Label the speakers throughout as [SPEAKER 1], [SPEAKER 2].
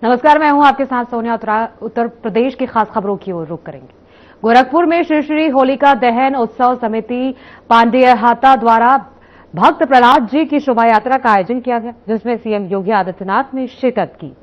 [SPEAKER 1] नमस्कार, मैं हूं आपके साथ सोनिया। उत्तर प्रदेश की खास खबरों की ओर रुख करेंगे। गोरखपुर में श्री श्री होलिका दहन उत्सव समिति पांडेयहाता द्वारा भक्त प्रहलाद जी की शोभा यात्रा का आयोजन किया गया, जिसमें सीएम योगी आदित्यनाथ ने शिरकत की।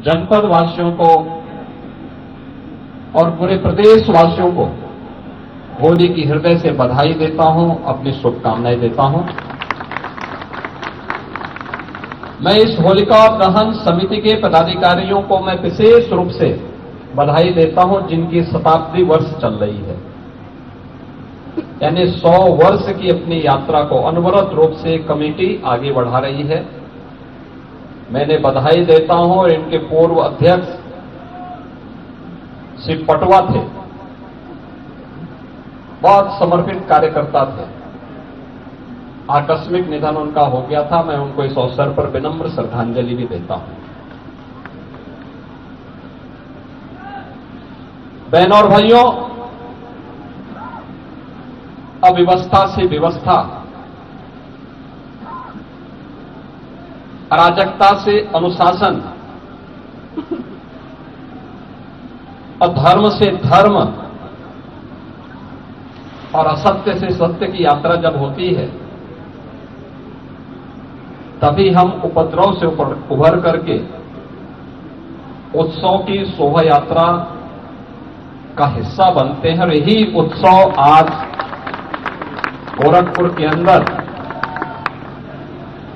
[SPEAKER 2] जनपद वासियों को और पूरे प्रदेश वासियों को होली की हृदय से बधाई देता हूं, अपनी शुभकामनाएं देता हूं। मैं इस होलिका दहन समिति के पदाधिकारियों को मैं विशेष रूप से बधाई देता हूं, जिनकी शताब्दी वर्ष चल रही है, यानी 100 वर्ष की अपनी यात्रा को अनवरत रूप से कमेटी आगे बढ़ा रही है। मैंने बधाई देता हूं। और इनके पूर्व अध्यक्ष श्री पटवा थे, बहुत समर्पित कार्यकर्ता थे। आकस्मिक निधन उनका हो गया था। मैं उनको इस अवसर पर विनम्र श्रद्धांजलि भी देता हूं। बहनों और भाइयों, अव्यवस्था से व्यवस्था, अराजकता से अनुशासन, अधर्म से धर्म और असत्य से सत्य की यात्रा जब होती है, तभी हम उपद्रव से उभर करके उत्सव की शोभा यात्रा का हिस्सा बनते हैं। और यही उत्सव आज गोरखपुर के अंदर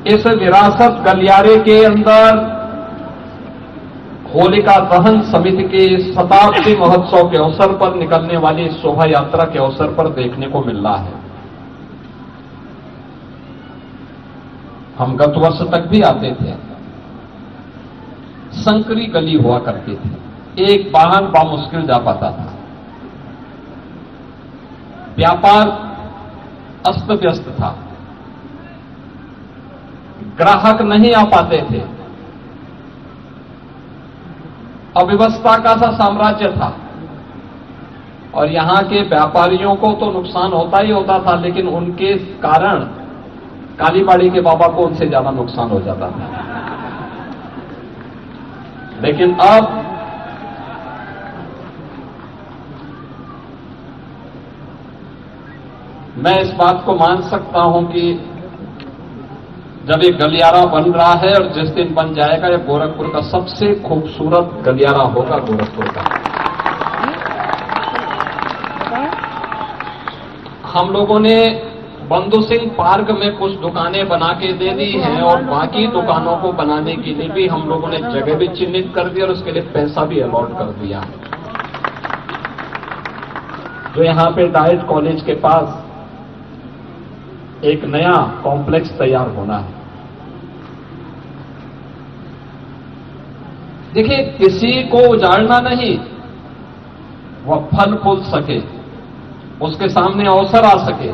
[SPEAKER 2] इस विरासत गलियारे के अंदर होलिका दहन समिति के शताब्दी महोत्सव के अवसर पर निकलने वाली शोभा यात्रा के अवसर पर देखने को मिल रहा है। हम गत वर्ष तक भी आते थे। संकरी गली हुआ करती थी, एक वाहन बामुश्किल जा पाता था, व्यापार अस्त व्यस्त था, ग्राहक नहीं आ पाते थे, अव्यवस्था का सा साम्राज्य था। और यहां के व्यापारियों को तो नुकसान होता ही होता था, लेकिन उनके कारण कालीबाड़ी के बाबा को उनसे ज्यादा नुकसान हो जाता था। लेकिन अब मैं इस बात को मान सकता हूं कि जब एक गलियारा बन रहा है और जिस दिन बन जाएगा, यह गोरखपुर का सबसे खूबसूरत गलियारा होगा गोरखपुर का। हम लोगों ने बंधु सिंह पार्क में कुछ दुकानें बना के दे दी हैं और बाकी दुकानों को बनाने के लिए भी हम लोगों ने जगह भी चिन्हित कर दी और उसके लिए पैसा भी अलॉट कर दिया है। तो यहां पे डाइट कॉलेज के पास एक नया कॉम्प्लेक्स तैयार होना है। देखिए, किसी को उजाड़ना नहीं, वह फल फूल सके, उसके सामने अवसर आ सके,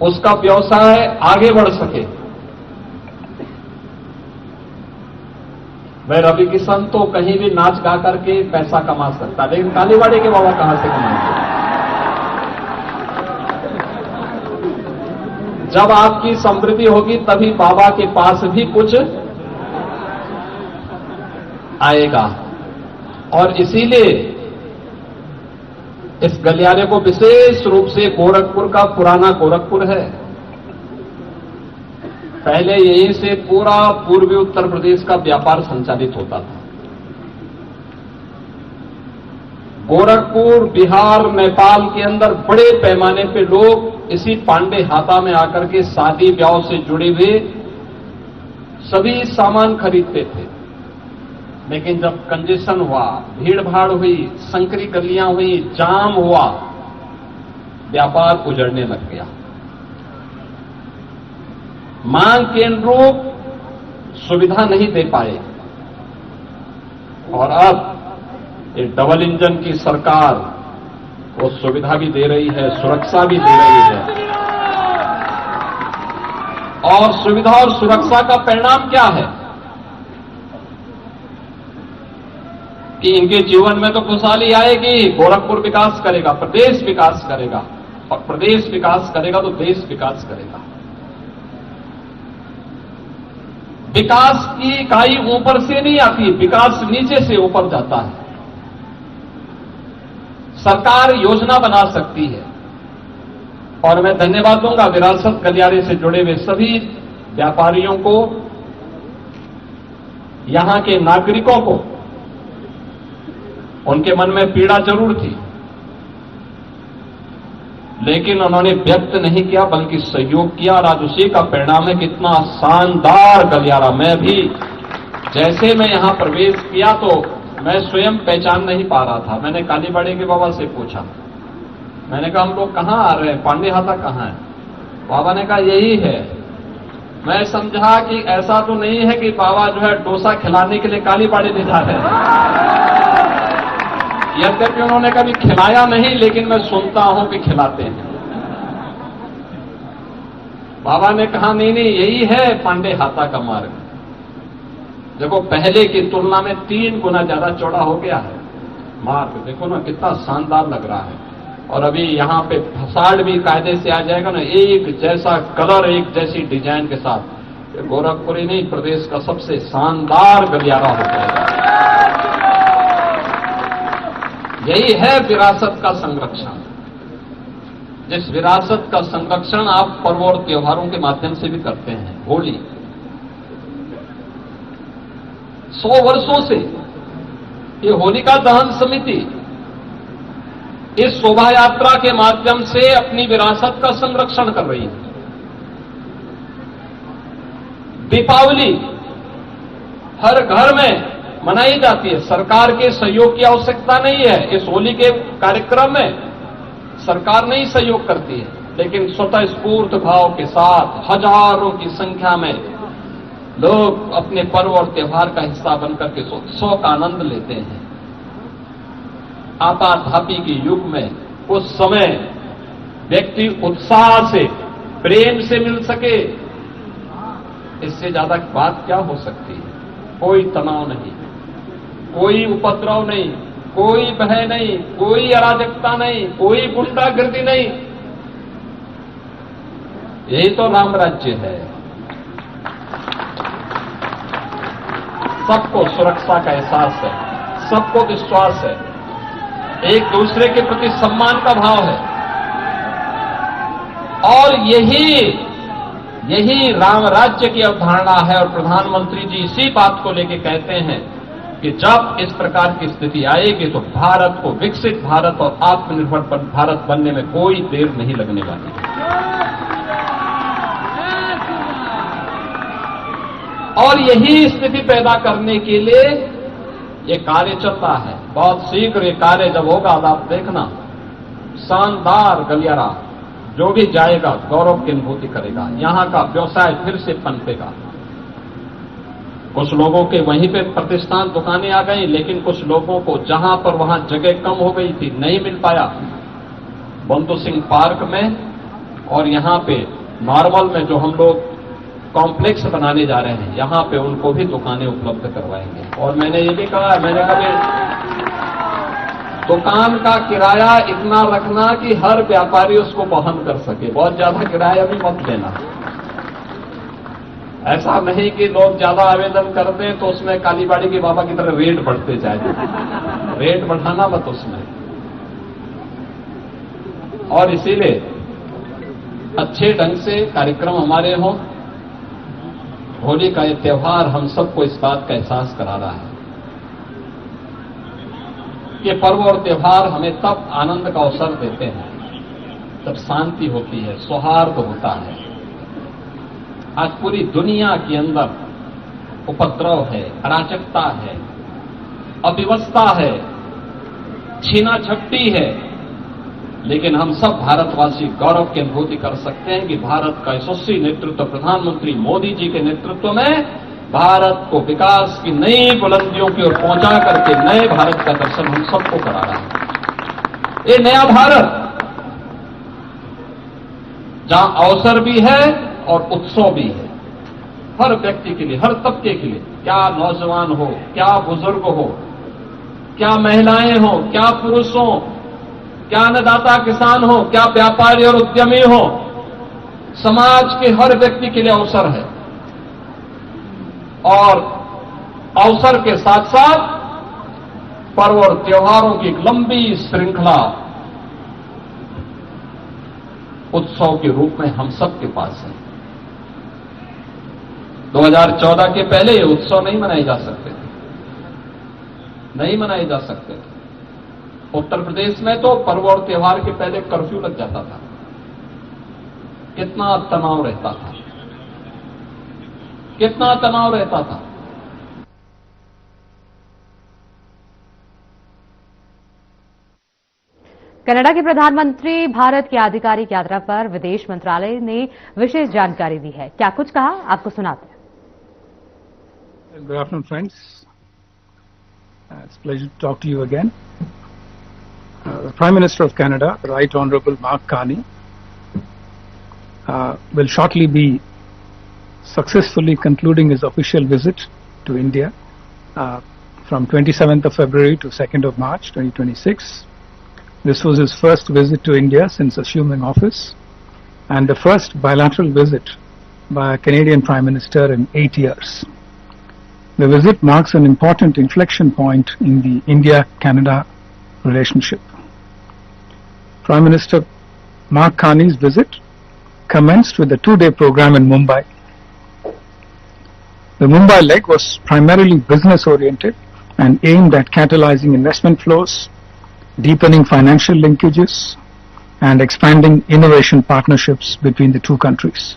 [SPEAKER 2] उसका व्यवसाय आगे बढ़ सके। मैं रवि किशन तो कहीं भी नाच गा करके पैसा कमा सकता, लेकिन कालीबाड़ी के बाबा कहां से कमाएंगे? जब आपकी समृद्धि होगी तभी बाबा के पास भी कुछ आएगा। और इसीलिए इस गलियारे को विशेष रूप से गोरखपुर का पुराना गोरखपुर है। पहले यहीं से पूरा पूर्वी उत्तर प्रदेश का व्यापार संचालित होता था। गोरखपुर, बिहार, नेपाल के अंदर बड़े पैमाने पे लोग इसी पांडे हाता में आकर के शादी ब्याह से जुड़े हुए सभी सामान खरीदते थे। लेकिन जब कंजेशन हुआ, भीड़ भाड़ हुई, संकरी गलियां हुई, जाम हुआ, व्यापार उजड़ने लग गया। मांग के अनुरूप सुविधा नहीं दे पाए। और अब ये डबल इंजन की सरकार वो सुविधा भी दे रही है, सुरक्षा भी दे रही है। और सुविधा और सुरक्षा का परिणाम क्या है कि इनके जीवन में तो खुशहाली आएगी, गोरखपुर विकास करेगा, प्रदेश विकास करेगा, और प्रदेश विकास करेगा तो देश विकास करेगा। विकास की इकाई ऊपर से नहीं आती, विकास नीचे से ऊपर जाता है। सरकार योजना बना सकती है। और मैं धन्यवाद दूंगा विरासत गलियारे से जुड़े हुए सभी व्यापारियों को, यहां के नागरिकों को। उनके मन में पीड़ा जरूर थी, लेकिन उन्होंने व्यक्त नहीं किया बल्कि सहयोग किया। और आज उसी का परिणाम है कितना शानदार गलियारा। मैं भी जैसे मैं यहां प्रवेश किया तो मैं स्वयं पहचान नहीं पा रहा था। मैंने कालीबाड़ी के बाबा से पूछा, मैंने कहा हम लोग कहां आ रहे हैं, पांडे हाता कहां है? बाबा ने कहा यही है। मैं समझा कि ऐसा तो नहीं है कि बाबा जो है डोसा खिलाने के लिए कालीबाड़ी ले जा रहे हैं। यद्यपि उन्होंने कभी खिलाया नहीं, लेकिन मैं सुनता हूं कि खिलाते हैं। बाबा ने कहा नहीं नहीं, यही है पांडे हाता का मार्ग। देखो, पहले की तुलना में 3 गुना ज्यादा चौड़ा हो गया है मार्ग। देखो ना कितना शानदार लग रहा है। और अभी यहां पे फसाड भी कायदे से आ जाएगा ना, एक जैसा कलर, एक जैसी डिजाइन के साथ। गोरखपुर ही नहीं, प्रदेश का सबसे शानदार गलियारा हो जाएगा। यही है विरासत का संरक्षण। जिस विरासत का संरक्षण आप पर्व और त्योहारों के माध्यम से भी करते हैं। होली 100 वर्षों से ये होलिका दहन समिति इस शोभा यात्रा के माध्यम से अपनी विरासत का संरक्षण कर रही है। दीपावली हर घर में मनाई जाती है। सरकार के सहयोग की आवश्यकता नहीं है। इस होली के कार्यक्रम में सरकार नहीं सहयोग करती है, लेकिन स्वतः स्फूर्त भाव के साथ हजारों की संख्या में लोग अपने पर्व और त्योहार का हिस्सा बनकर के उत्सव का आनंद लेते हैं। आपाधापी के युग में उस समय व्यक्ति उत्साह से, प्रेम से मिल सके, इससे ज्यादा बात क्या हो सकती है? कोई तनाव नहीं, कोई उपद्रव नहीं, कोई भय नहीं, कोई अराजकता नहीं, कोई गुंडागर्दी नहीं। यही तो राम राज्य है। सबको सुरक्षा का एहसास है, सबको विश्वास है, एक दूसरे के प्रति सम्मान का भाव है। और यही राम राज्य की अवधारणा है। और प्रधानमंत्री जी इसी बात को लेकर कहते हैं कि जब इस प्रकार की स्थिति आएगी तो भारत को विकसित भारत और आत्मनिर्भर भारत बनने में कोई देर नहीं लगने वाली है। और यही स्थिति पैदा करने के लिए ये कार्य चलता है। बहुत शीघ्र ये कार्य जब होगा तो आप देखना शानदार गलियारा, जो भी जाएगा गौरव की अनुभूति करेगा। यहां का व्यवसाय फिर से पनपेगा। कुछ लोगों के वहीं पे प्रतिष्ठान दुकानें आ गई, लेकिन कुछ लोगों को जहां पर वहां जगह कम हो गई थी, नहीं मिल पाया, बंधु सिंह पार्क में और यहां पे नॉर्मल में जो हम लोग कॉम्प्लेक्स बनाने जा रहे हैं, यहां पे उनको भी दुकानें उपलब्ध करवाएंगे। और मैंने ये भी कहा, मैंने कभी दुकान का किराया इतना रखना कि हर व्यापारी उसको वहन कर सके, बहुत ज्यादा किराया भी मत लेना। ऐसा नहीं कि लोग ज्यादा आवेदन करते हैं तो उसमें कालीबाड़ी के बाबा की तरह रेट बढ़ते जाए, रेट बढ़ाना मत उसमें। और इसीलिए अच्छे ढंग से कार्यक्रम हमारे हों। होली का ये त्योहार हम सबको इस बात का एहसास करा रहा है। ये पर्व और त्योहार हमें तब आनंद का अवसर देते हैं जब शांति होती है, सौहार्द होता है। आज पूरी दुनिया के अंदर उपद्रव है, अराजकता है, अव्यवस्था है, छीना झपटी है, लेकिन हम सब भारतवासी गौरव की अनुभूति कर सकते हैं कि भारत का यशस्वी नेतृत्व प्रधानमंत्री मोदी जी के नेतृत्व में भारत को विकास की नई बुलंदियों की ओर पहुंचा करके नए भारत का दर्शन हम सबको करा रहा है। ये नया भारत जहां अवसर भी है और उत्सव भी है, हर व्यक्ति के लिए, हर तबके के लिए, क्या नौजवान हो, क्या बुजुर्ग हो, क्या महिलाएं हो, क्या पुरुष हो, क्या अन्नदाता किसान हो, क्या व्यापारी और उद्यमी हो, समाज के हर व्यक्ति के लिए अवसर है। और अवसर के साथ साथ पर्व और त्योहारों की एक लंबी श्रृंखला उत्सव के रूप में हम सबके पास है। 2014 के पहले ये उत्सव नहीं मनाए जा सकते थे, नहीं मनाए जा सकते थे। उत्तर प्रदेश में तो पर्व और त्योहार के पहले कर्फ्यू लग जाता था। कितना तनाव रहता था, कितना तनाव रहता था।
[SPEAKER 1] कनाडा के प्रधानमंत्री भारत की आधिकारिक यात्रा पर विदेश मंत्रालय ने विशेष जानकारी दी है। क्या कुछ कहा, आपको सुनाते हैं।
[SPEAKER 3] Good afternoon, friends. It's a pleasure to talk to you again. The Prime Minister of Canada, the Right Honourable Mark Carney, will shortly be successfully concluding his official visit to India from 27th of February to 2nd of March 2026. This was his first visit to India since assuming office and the first bilateral visit by a Canadian Prime Minister in 8 years. The visit marks an important inflection point in the India-Canada relationship. Prime Minister Mark Carney's visit commenced with a 2-day program in Mumbai. The Mumbai leg was primarily business-oriented and aimed at catalyzing investment flows, deepening financial linkages, and expanding innovation partnerships between the two countries.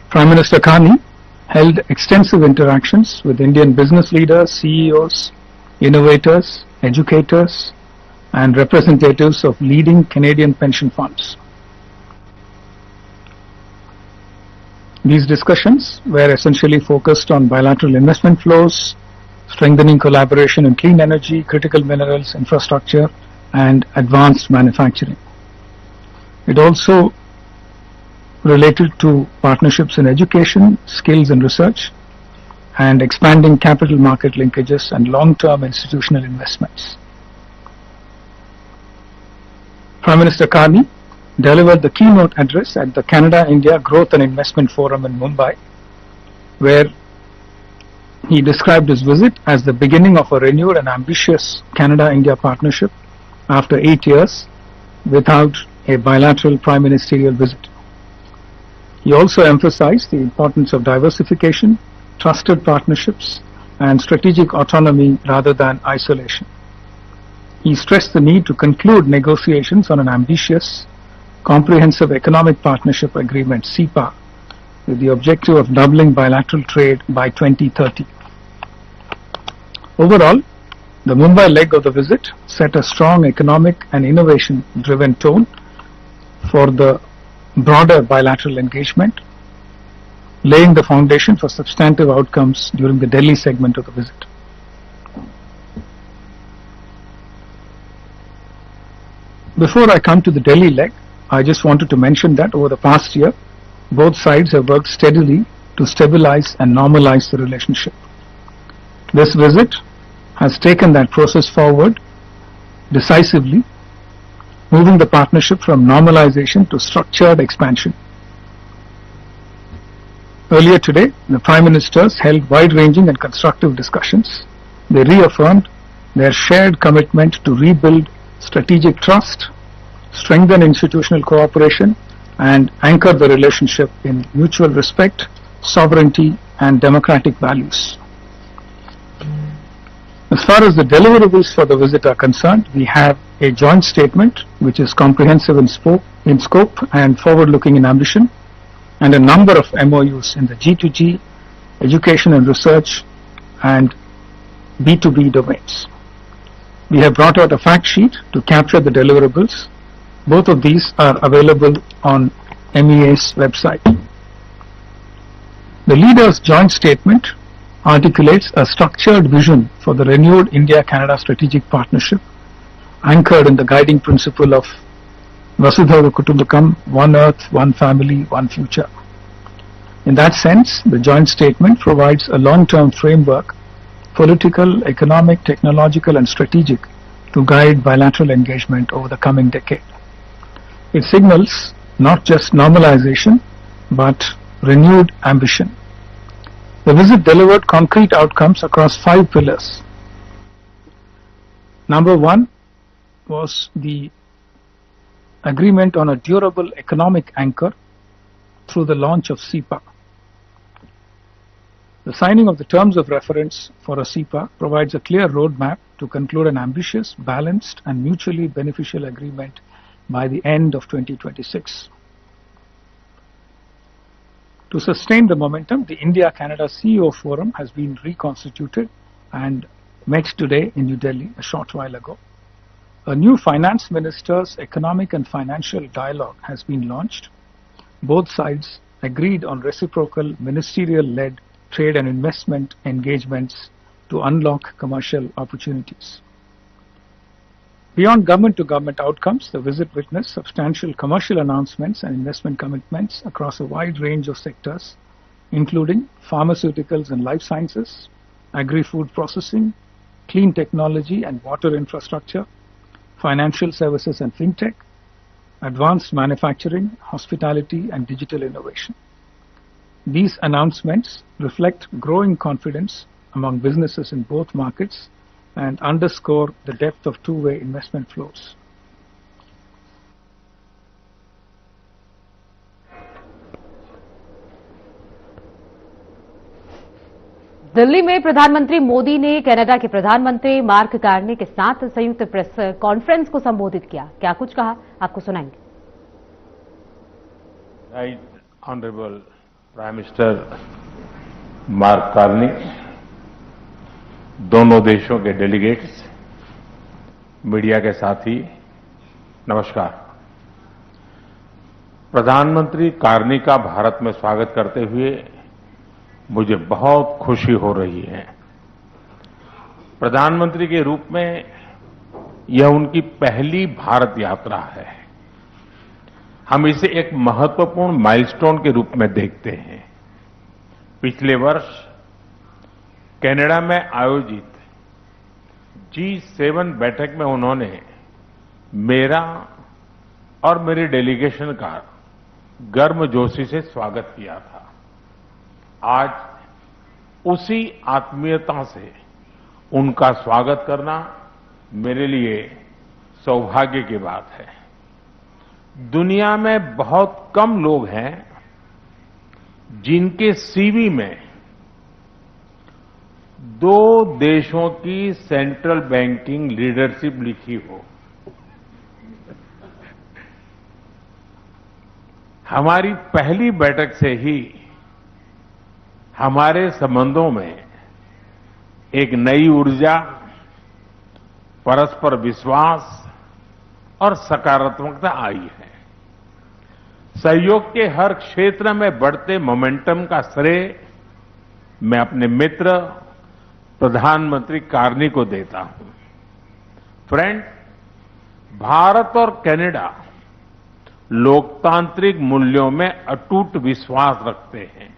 [SPEAKER 3] Prime Minister Carney held extensive interactions with Indian business leaders, CEOs, innovators, educators, and representatives of leading Canadian pension funds. These discussions were essentially focused on bilateral investment flows, strengthening collaboration in clean energy, critical minerals, infrastructure, and advanced manufacturing. It also related to partnerships in education, skills and research, and expanding capital market linkages and long-term institutional investments. Prime Minister Carney delivered the keynote address at the Canada-India Growth and Investment Forum in Mumbai, where he described his visit as the beginning of a renewed and ambitious Canada-India partnership after 8 years without a bilateral prime ministerial visit. He also emphasized the importance of diversification, trusted partnerships, and strategic autonomy rather than isolation. He stressed the need to conclude negotiations on an ambitious, comprehensive economic partnership agreement, CEPA, with the objective of doubling bilateral trade by 2030. Overall, The Mumbai leg of the visit set a strong economic and innovation-driven tone for the broader bilateral engagement, laying the foundation for substantive outcomes during the Delhi segment of the visit. Before I come to the Delhi leg, I just wanted to mention that over the past year, both sides have worked steadily to stabilize and normalize the relationship. This visit has taken that process forward decisively, moving the partnership from normalization to structured expansion. Earlier today, the Prime Ministers held wide-ranging and constructive discussions. They reaffirmed their shared commitment to rebuild strategic trust, strengthen institutional cooperation, and anchor the relationship in mutual respect, sovereignty, and democratic values. As far as the deliverables for the visit are concerned, we have a joint statement which is comprehensive in scope and forward-looking in ambition, and a number of MOUs in the G2G, education and research, and B2B domains. We have brought out a fact sheet to capture the deliverables. Both of these are available on MEA's website. The leaders' joint statement articulates a structured vision for the renewed India-Canada strategic partnership, anchored in the guiding principle of Vasudhaiva Kutumbakam, one earth, one family, one future. In that sense, the joint statement provides a long-term framework, political, economic, technological, and strategic, to guide bilateral engagement over the coming decade. It signals not just normalization, but renewed ambition. The visit delivered concrete outcomes across 5 pillars. Number 1 was the agreement on a durable economic anchor through the launch of CEPA. The signing of the terms of reference for a CEPA provides a clear roadmap to conclude an ambitious, balanced, and mutually beneficial agreement by the end of 2026. To sustain the momentum, the India-Canada CEO Forum has been reconstituted and met today in New Delhi a short while ago. A new finance minister's economic and financial dialogue has been launched. Both sides agreed on reciprocal ministerial-led trade and investment engagements to unlock commercial opportunities. Beyond government-to-government outcomes, the visit witnessed substantial commercial announcements and investment commitments across a wide range of sectors, including pharmaceuticals and life sciences, agri-food processing, clean technology and water infrastructure, financial services and fintech, advanced manufacturing, hospitality, and digital innovation. These announcements reflect growing confidence among businesses in both markets and underscore the depth of two-way investment flows.
[SPEAKER 1] Delhi में प्रधानमंत्री मोदी ने Canada के प्रधानमंत्री mark Carney के साथ संयुक्त press conference को संबोधित किया। क्या कुछ कहा, आपको सुनाएंगे।
[SPEAKER 4] Right Honorable Prime Minister Mark Carney, दोनों देशों के डेलीगेट्स, मीडिया के साथी, नमस्कार। प्रधानमंत्री कार्नी का भारत में स्वागत करते हुए मुझे बहुत खुशी हो रही है। प्रधानमंत्री के रूप में यह उनकी पहली भारत यात्रा है। हम इसे एक महत्वपूर्ण माइलस्टोन के रूप में देखते हैं। पिछले वर्ष कनाडा में आयोजित G7 बैठक में उन्होंने मेरा और मेरी डेलीगेशन का गर्मजोशी से स्वागत किया था। आज उसी आत्मीयता से उनका स्वागत करना मेरे लिए सौभाग्य की बात है। दुनिया में बहुत कम लोग हैं जिनके सीवी में 2 देशों की सेंट्रल बैंकिंग लीडरशिप लिखी हो। हमारी पहली बैठक से ही हमारे संबंधों में एक नई ऊर्जा, परस्पर विश्वास और सकारात्मकता आई है। सहयोग के हर क्षेत्र में बढ़ते मोमेंटम का श्रेय मैं अपने मित्र प्रधानमंत्री कार्नी को देता हूं। फ्रेंड्स, भारत और कनाडा लोकतांत्रिक मूल्यों में अटूट विश्वास रखते हैं।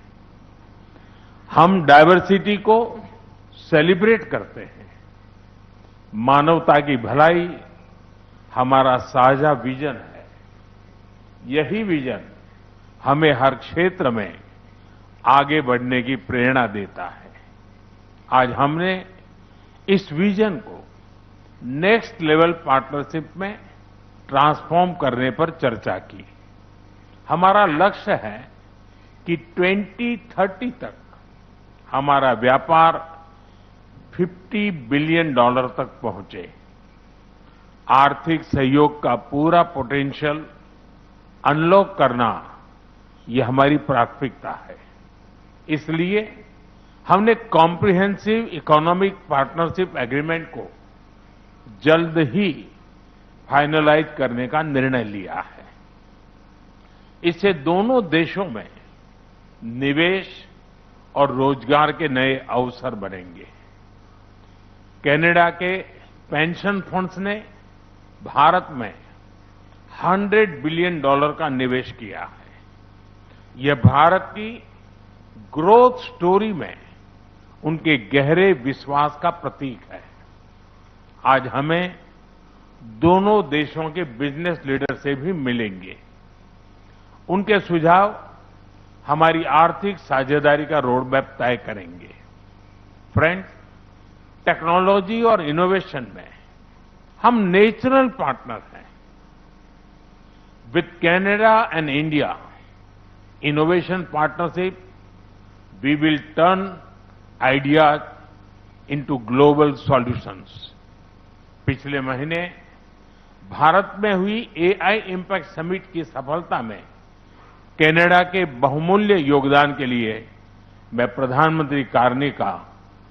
[SPEAKER 4] हम डायवर्सिटी को सेलिब्रेट करते हैं। मानवता की भलाई हमारा साझा विजन है। यही विजन हमें हर क्षेत्र में आगे बढ़ने की प्रेरणा देता है। आज हमने इस विजन को नेक्स्ट लेवल पार्टनरशिप में ट्रांसफॉर्म करने पर चर्चा की। हमारा लक्ष्य है कि 2030 तक हमारा व्यापार $50 बिलियन तक पहुंचे। आर्थिक सहयोग का पूरा पोटेंशियल अनलॉक करना यह हमारी प्राथमिकता है। इसलिए हमने कॉम्प्रिहेंसिव इकोनॉमिक पार्टनरशिप एग्रीमेंट को जल्द ही फाइनलाइज करने का निर्णय लिया है। इससे दोनों देशों में निवेश और रोजगार के नए अवसर बनेंगे। कनाडा के पेंशन फंड्स ने भारत में $100 बिलियन का निवेश किया है। यह भारत की ग्रोथ स्टोरी में उनके गहरे विश्वास का प्रतीक है। आज हमें दोनों देशों के बिजनेस लीडर से भी मिलेंगे। उनके सुझाव हमारी आर्थिक साझेदारी का रोड मैप तय करेंगे। फ्रेंड्स, टेक्नोलॉजी और इनोवेशन में हम नेचुरल पार्टनर हैं। With Canada and India innovation partnership we will turn ideas into global solutions. पिछले महीने भारत में हुई एआई इम्पैक्ट समिट की सफलता में कनाडा के बहुमूल्य योगदान के लिए मैं प्रधानमंत्री कार्नी का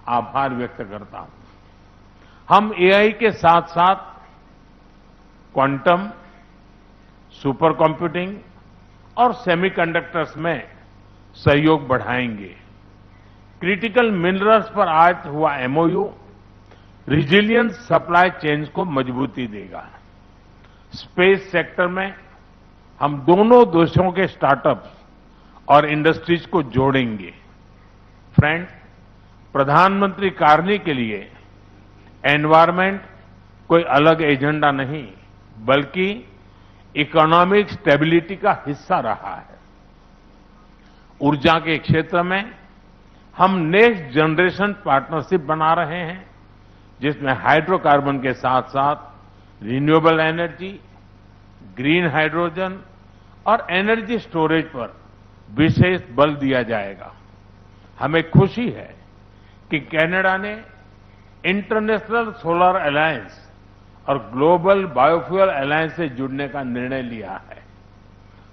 [SPEAKER 4] आभार व्यक्त करता हूं। हम एआई के साथ साथ क्वांटम, सुपर कंप्यूटिंग और सेमीकंडक्टर्स में सहयोग बढ़ाएंगे। क्रिटिकल मिनरल्स पर आज हुआ एमओयू रिजिलियंट सप्लाई चेन्स को मजबूती देगा। स्पेस सेक्टर में हम दोनों देशों के स्टार्टअप्स और इंडस्ट्रीज को जोड़ेंगे। फ्रेंड्स, प्रधानमंत्री कार्नी के लिए एनवायरमेंट कोई अलग एजेंडा नहीं, बल्कि इकोनॉमिक स्टेबिलिटी का हिस्सा रहा है। ऊर्जा के क्षेत्र में हम नेक्स्ट जनरेशन पार्टनरशिप बना रहे हैं, जिसमें हाइड्रोकार्बन के साथ साथ रिन्यूएबल एनर्जी, ग्रीन हाइड्रोजन और एनर्जी स्टोरेज पर विशेष बल दिया जाएगा। हमें खुशी है कि कनाडा ने इंटरनेशनल सोलर अलायंस और ग्लोबल बायोफ्यूल अलायंस से जुड़ने का निर्णय लिया है।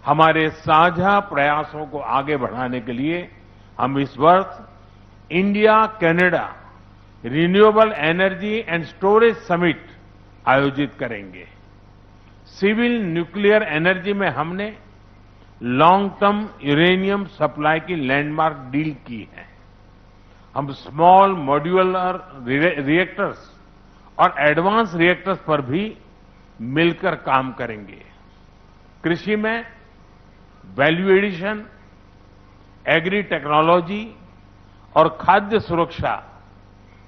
[SPEAKER 4] हमारे साझा प्रयासों को आगे बढ़ाने के लिए हम इस वर्ष India Canada renewable energy and storage summit आयोजित करेंगे। सिविल न्यूक्लियर एनर्जी में हमने लॉन्ग टर्म यूरेनियम सप्लाई की लैंडमार्क डील की है। हम स्मॉल मॉड्यूलर रिएक्टर्स और एडवांस रिएक्टर्स पर भी मिलकर काम करेंगे। कृषि में वैल्यू एडिशन, एग्री टेक्नोलॉजी और खाद्य सुरक्षा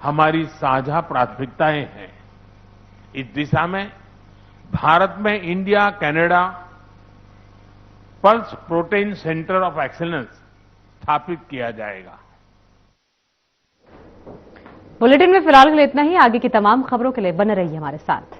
[SPEAKER 4] हमारी साझा प्राथमिकताएं हैं। इस दिशा में भारत में India Canada pulse protein centre of excellence स्थापित किया जाएगा।
[SPEAKER 1] बुलेटिन में फिलहाल के लिए इतना ही। आगे की तमाम खबरों के लिए बने रहिए हमारे साथ।